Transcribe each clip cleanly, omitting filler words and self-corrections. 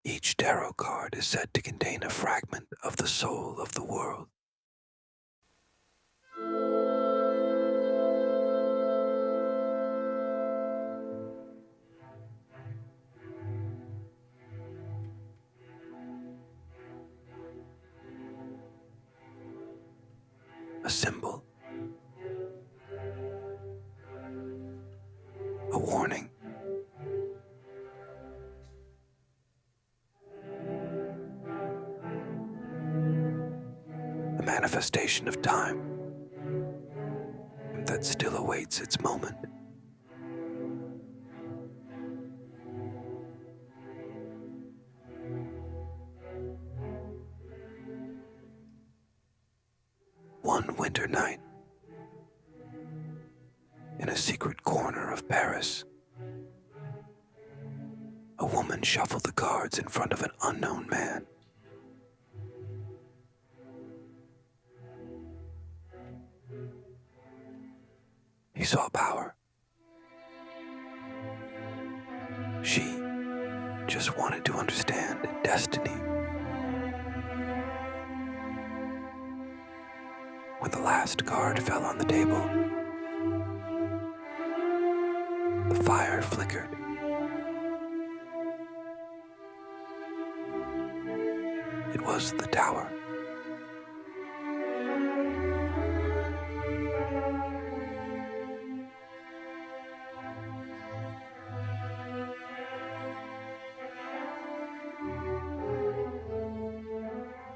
Each tarot card is said to contain a fragment of the soul of the world. A symbol, a warning, a manifestation of time that still awaits its moment. One winter night, in a secret corner of Paris, a woman shuffled the cards in front of an unknown man. He saw power. She just wanted to understand destiny. When the last card fell on the table, the fire flickered. It was the tower.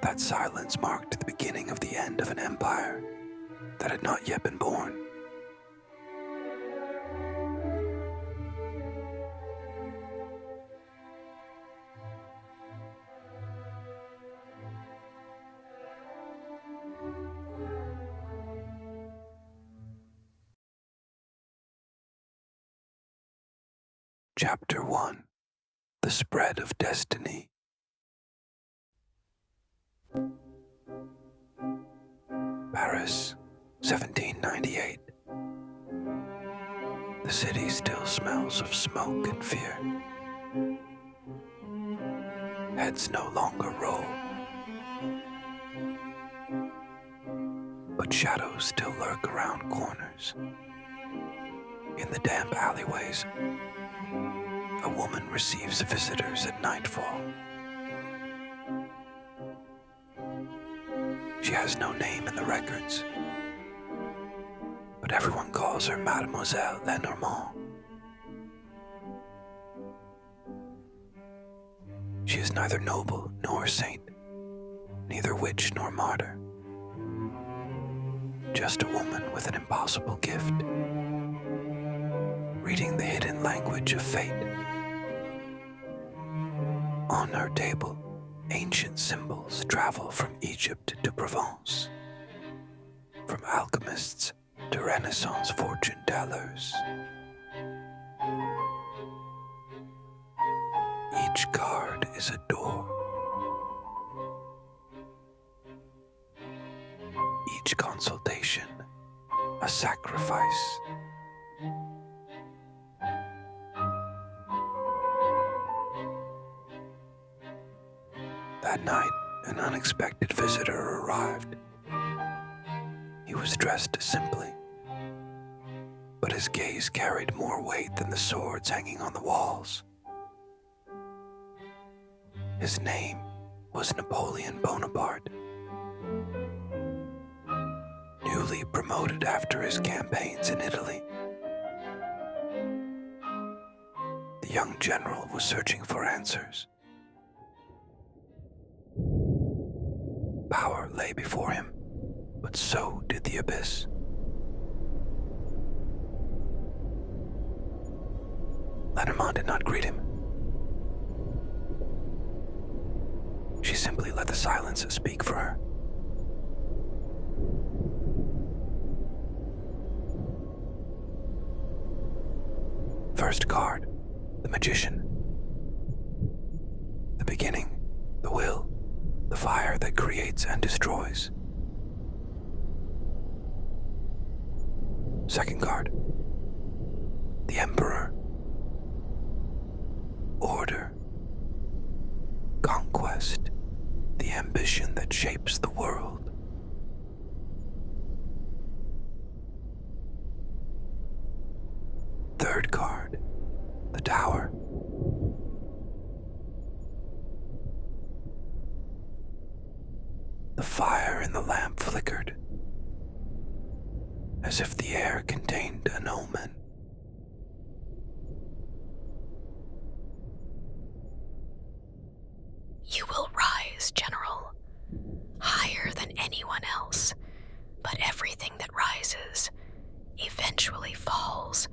That silence marked the beginning of the end of an empire that had not yet been born. Chapter 1: The Spread of Destiny. Paris, 1798. The city still smells of smoke and fear. Heads no longer roll, but shadows still lurk around corners. In the damp alleyways, a woman receives visitors at nightfall. She has no name in the records, but everyone calls her Mademoiselle Lenormand. She is neither noble nor saint, neither witch nor martyr. Just a woman with an impossible gift, reading the hidden language of fate. On her table, ancient symbols travel from Egypt to Provence, from alchemists to Renaissance fortune tellers. Each card is a door. Each consultation, a sacrifice. That night, an unexpected visitor arrived. He was dressed simply, but his gaze carried more weight than the swords hanging on the walls. His name was Napoleon Bonaparte. Newly promoted after his campaigns in Italy, the young general was searching for answers. Power lay before him, but so did the abyss. Lenormand did not greet him. She simply let the silence speak for her. First card, the magician. The beginning, the will, the fire that creates and destroys. Second card, the emperor. Order. Third card, the Tower. The fire in the lamp flickered, as if the air contained an omen. You will rise, General, higher than anyone else, but everything that rises eventually falls.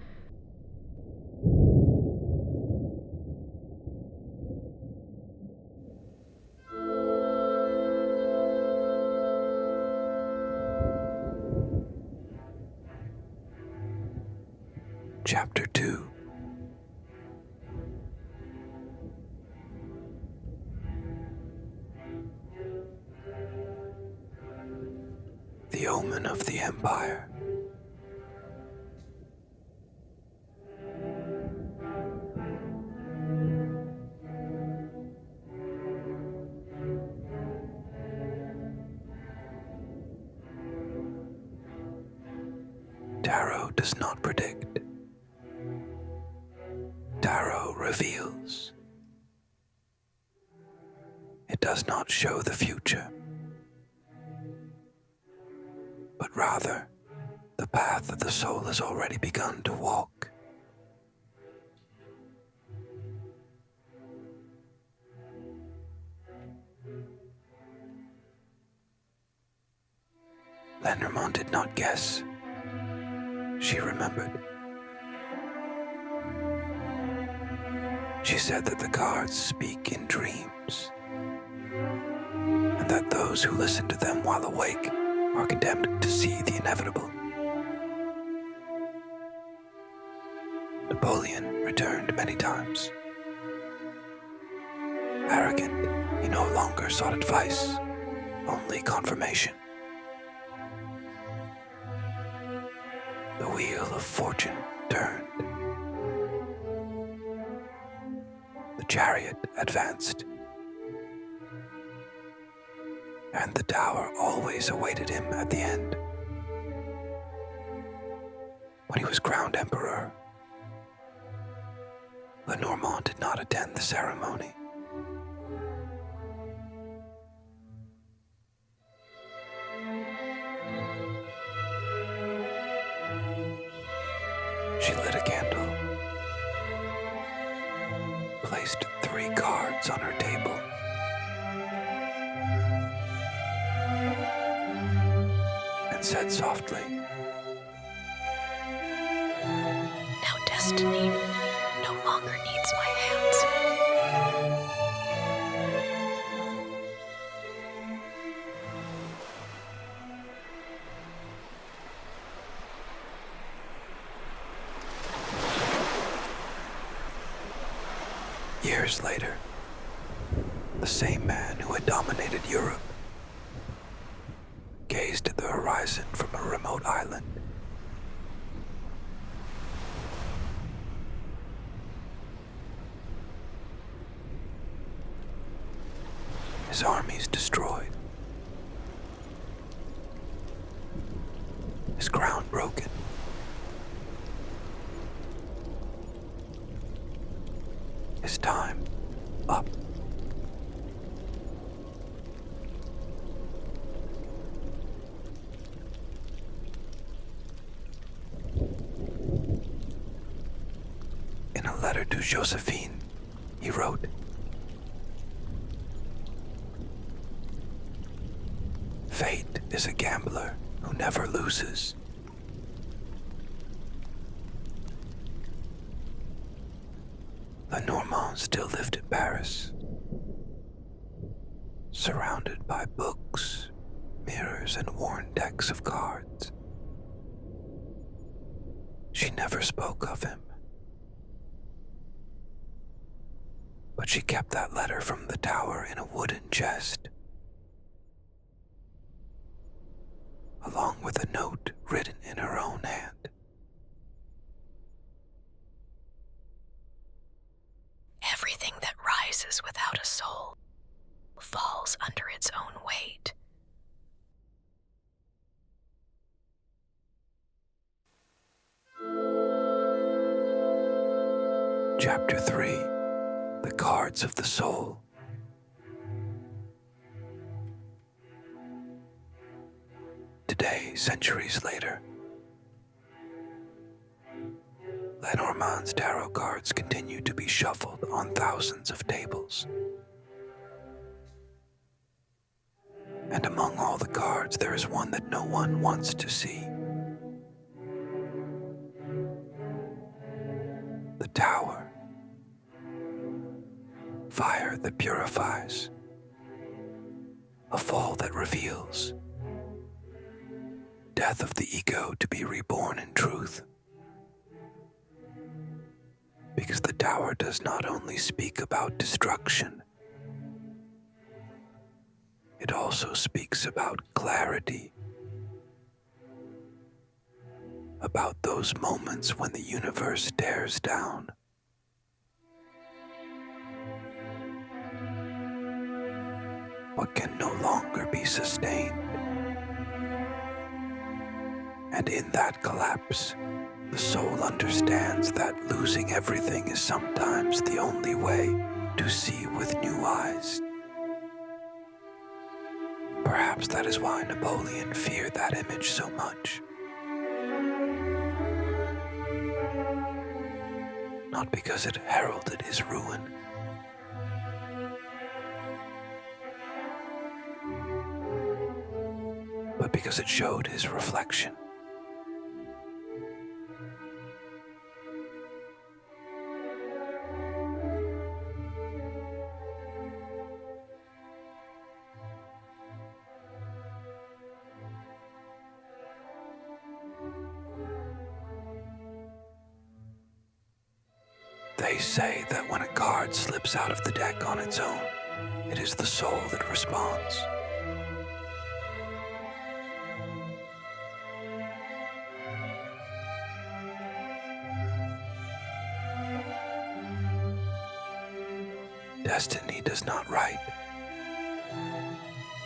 Chapter 2. The Omen of the Empire. Tarot does not predict. Tarot reveals. It does not show the future, but rather the path that the soul has already begun to walk. Lenormand did not guess. She remembered. She said that the cards speak in dreams, and that those who listen to them while awake are condemned to see the inevitable. Napoleon returned many times. Arrogant, he no longer sought advice, only confirmation. The wheel of fortune turned. The chariot advanced, and the tower always awaited him at the end. When he was crowned emperor, Lenormand did not attend the ceremony. She lit a candle, placed 3 cards on her table, and said softly, Now destiny no longer needs my hands. Years later, the same man who had dominated Europe gazed at the horizon from a remote island. His armies destroyed, his crown broken, his time up. In a letter to Josephine, he wrote, Fate is a gambler who never loses. Lenormand still lived in Paris, surrounded by books, mirrors, and worn decks of cards. She never spoke of him, but she kept that letter from the tower in a wooden chest, along with a note written in her own hand. Everything that rises without a soul falls under its own weight. Chapter 3: The Cards of the Soul. Today, centuries later, Lenormand's tarot cards continue to be shuffled on thousands of tables. And among all the cards, there is one that no one wants to see. The Tower. Fire that purifies. A fall that reveals. Death of the ego to be reborn in truth. Because the Tower does not only speak about destruction, it also speaks about clarity, about those moments when the universe tears down. What can no longer be sustained. And in that collapse, the soul understands that losing everything is sometimes the only way to see with new eyes. Perhaps that is why Napoleon feared that image so much. Not because it heralded his ruin, but because it showed his reflection. They say that when a card slips out of the deck on its own, it is the soul that responds. Destiny does not write.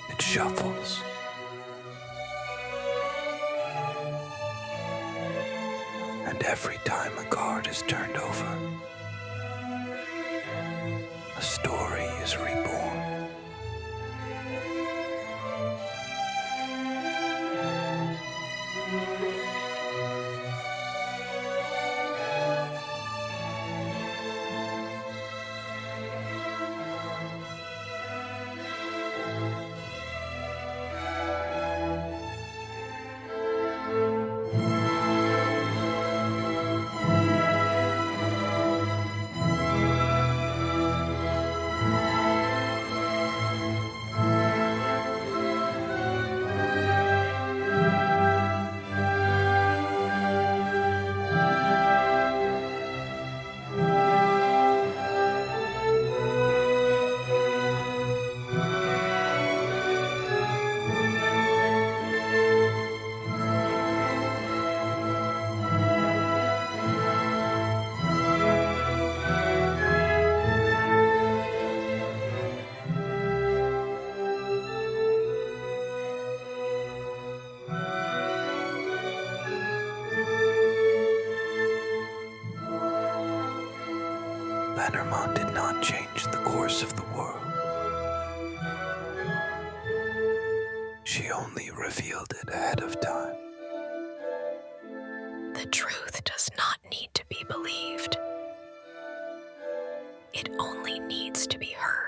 It shuffles. And every time a card is turned over, a story is reborn. Lenormand did not change the course of the world. She only revealed it ahead of time. The truth does not need to be believed. It only needs to be heard.